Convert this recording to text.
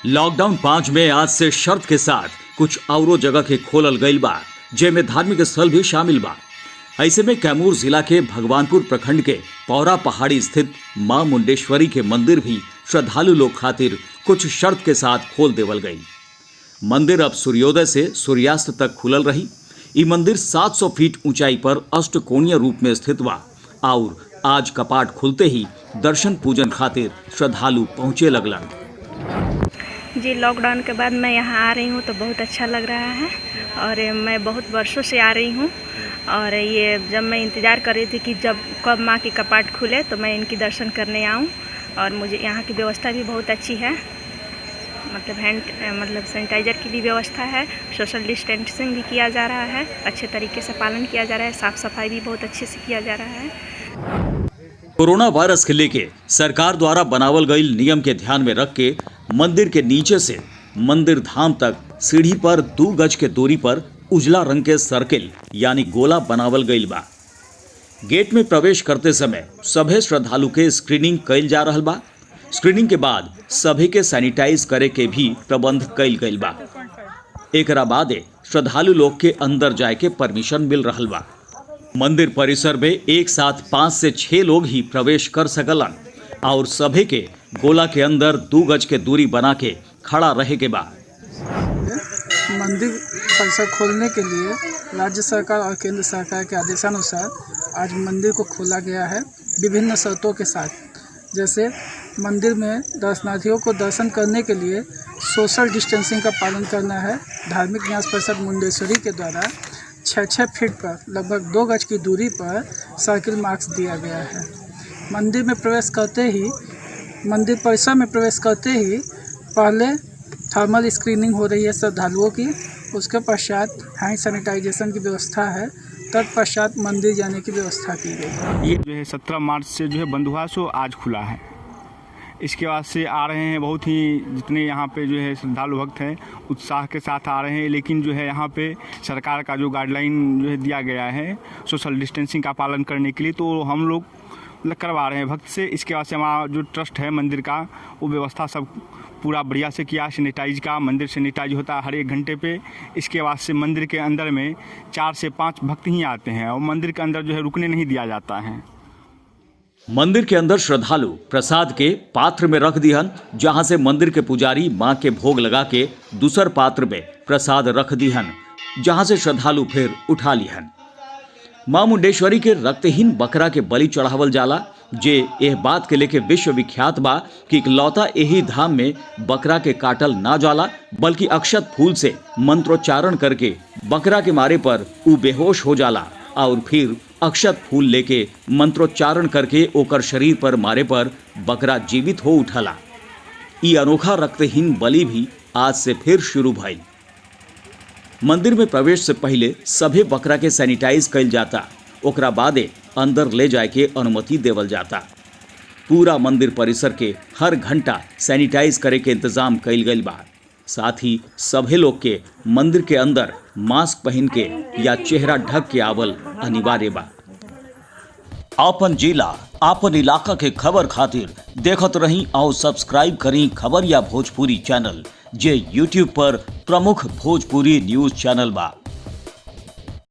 Lockdown 5 में आज से शर्त के साथ कुछ औरो जगह के खोलल गईल बा, जेमे धार्मिक स्थल भी शामिल बा। ऐसे में कैमूर जिला के भगवानपुर प्रखंड के पौरा पहाड़ी स्थित मां मुंडेश्वरी के मंदिर भी श्रद्धालु लोग खातिर कुछ शर्त के साथ खोल देवल गई। मंदिर अब सूर्योदय से सूर्यास्त तक खुलल रही। ये मंदिर 700 फीट ऊंचाई पर अष्टकोणीय रूप में स्थित बा और आज कपाट खुलते ही दर्शन पूजन खातिर श्रद्धालु पहुंचे लगलन। जी, लॉकडाउन के बाद मैं यहाँ आ रही हूँ तो बहुत अच्छा लग रहा है और मैं बहुत वर्षों से आ रही हूँ। और ये जब मैं इंतज़ार कर रही थी कि कब माँ की कपाट खुले तो मैं इनकी दर्शन करने आऊँ। और मुझे यहाँ की व्यवस्था भी बहुत अच्छी है, मतलब सैनिटाइज़र की भी व्यवस्था है, सोशल डिस्टेंसिंग भी किया जा रहा है, अच्छे तरीके से पालन किया जा रहा है, साफ़ सफाई भी बहुत अच्छे से किया जा रहा है। कोरोना वायरस के लेके सरकार द्वारा बनावल गई नियम के ध्यान में रख के मंदिर के नीचे से मंदिर धाम तक सीढ़ी पर 2 गज के दूरी पर उजला रंग के सर्किल यानी गोला बनावल गईल बा। गेट में प्रवेश करते समय सभे श्रद्धालु के स्क्रीनिंग कईल जा रहल बा। स्क्रीनिंग के बाद सभी के सैनिटाइज करे के भी प्रबंध कईल गईल बा। एकरा बादे श्रद्धालु लोग के अंदर जाए के परमिशन मिल रहल बा। मंदिर परिसर में एक साथ 5 से 6 लोग ही प्रवेश कर सकलन और सभी के गोला के अंदर 2 गज के दूरी बना के खड़ा रहे के बाद मंदिर परिसर खोलने के लिए राज्य सरकार और केंद्र सरकार के आदेशानुसार आज मंदिर को खोला गया है विभिन्न शर्तों के साथ। जैसे मंदिर में दर्शनार्थियों को दर्शन करने के लिए सोशल डिस्टेंसिंग का पालन करना है। धार्मिक न्यास परिषद मुंडेश्वरी के द्वारा 6-6 फीट पर लगभग 2 गज की दूरी पर सर्किल मार्क्स दिया गया है। मंदिर परिसर में प्रवेश करते ही पहले थर्मल स्क्रीनिंग हो रही है श्रद्धालुओं की, उसके पश्चात हैंड सैनिटाइजेशन की व्यवस्था है, तत्पश्चात मंदिर जाने की व्यवस्था की गई है। ये जो है 17 मार्च से जो है बंद हुआ, सो आज खुला है। इसके बाद से आ रहे हैं बहुत ही, जितने यहाँ पे जो है श्रद्धालु भक्त हैं उत्साह के साथ आ रहे हैं। लेकिन जो है यहाँ पे सरकार का जो गाइडलाइन जो है दिया गया है सोशल डिस्टेंसिंग का पालन करने के लिए, तो हम लोग करवा रहे हैं भक्त से। इसके बाद से हमारा जो ट्रस्ट है मंदिर का, वो व्यवस्था सब पूरा बढ़िया से किया। सैनिटाइज का मंदिर सैनिटाइज होता है हर 1 घंटे पे। इसके बाद से मंदिर के अंदर में 4 से 5 भक्त ही आते हैं और मंदिर के अंदर जो है रुकने नहीं दिया जाता है। मंदिर के अंदर श्रद्धालु प्रसाद के पात्र में रख दिहन, जहां से मंदिर के पुजारी मां के भोग लगा के दूसर पात्र में प्रसाद रख दिहन, जहां से श्रद्धालु फिर उठा लिहन। मां मुंडेश्वरी के रक्तहीन बकरा के बलि चढ़ावल जाला, जे यह बात के लेके विश्व विख्यात बा कि इकलौता यही धाम में बकरा के काटल ना जाला, बल्कि अक्षत फूल से मंत्रोच्चारण करके बकरा के मारे पर ऊ बेहोश हो जाला और फिर अक्षत फूल लेके मंत्रोच्चारण करके ओकर शरीर पर मारे पर बकरा जीवित हो उठला। ई अनोखा रक्तहीन बलि भी आज से फिर शुरू भइल। मंदिर में प्रवेश से पहले सभी बकरा के सैनिटाइज कईल जाता, ओकरा बादे अंदर ले जाए के अनुमति देवल जाता। पूरा मंदिर परिसर के हर घंटा सैनिटाइज करे के इंतजाम कईल गईल बा। साथ ही सभी लोग के मंदिर के अंदर मास्क पहन के या चेहरा ढक के आवल अनिवार्य बा। आपन जिला आपन इलाका के खबर खातिर देखत रही और सब्सक्राइब करी खबरिया भोजपुरी चैनल, जे YouTube पर प्रमुख भोजपुरी न्यूज चैनल बा।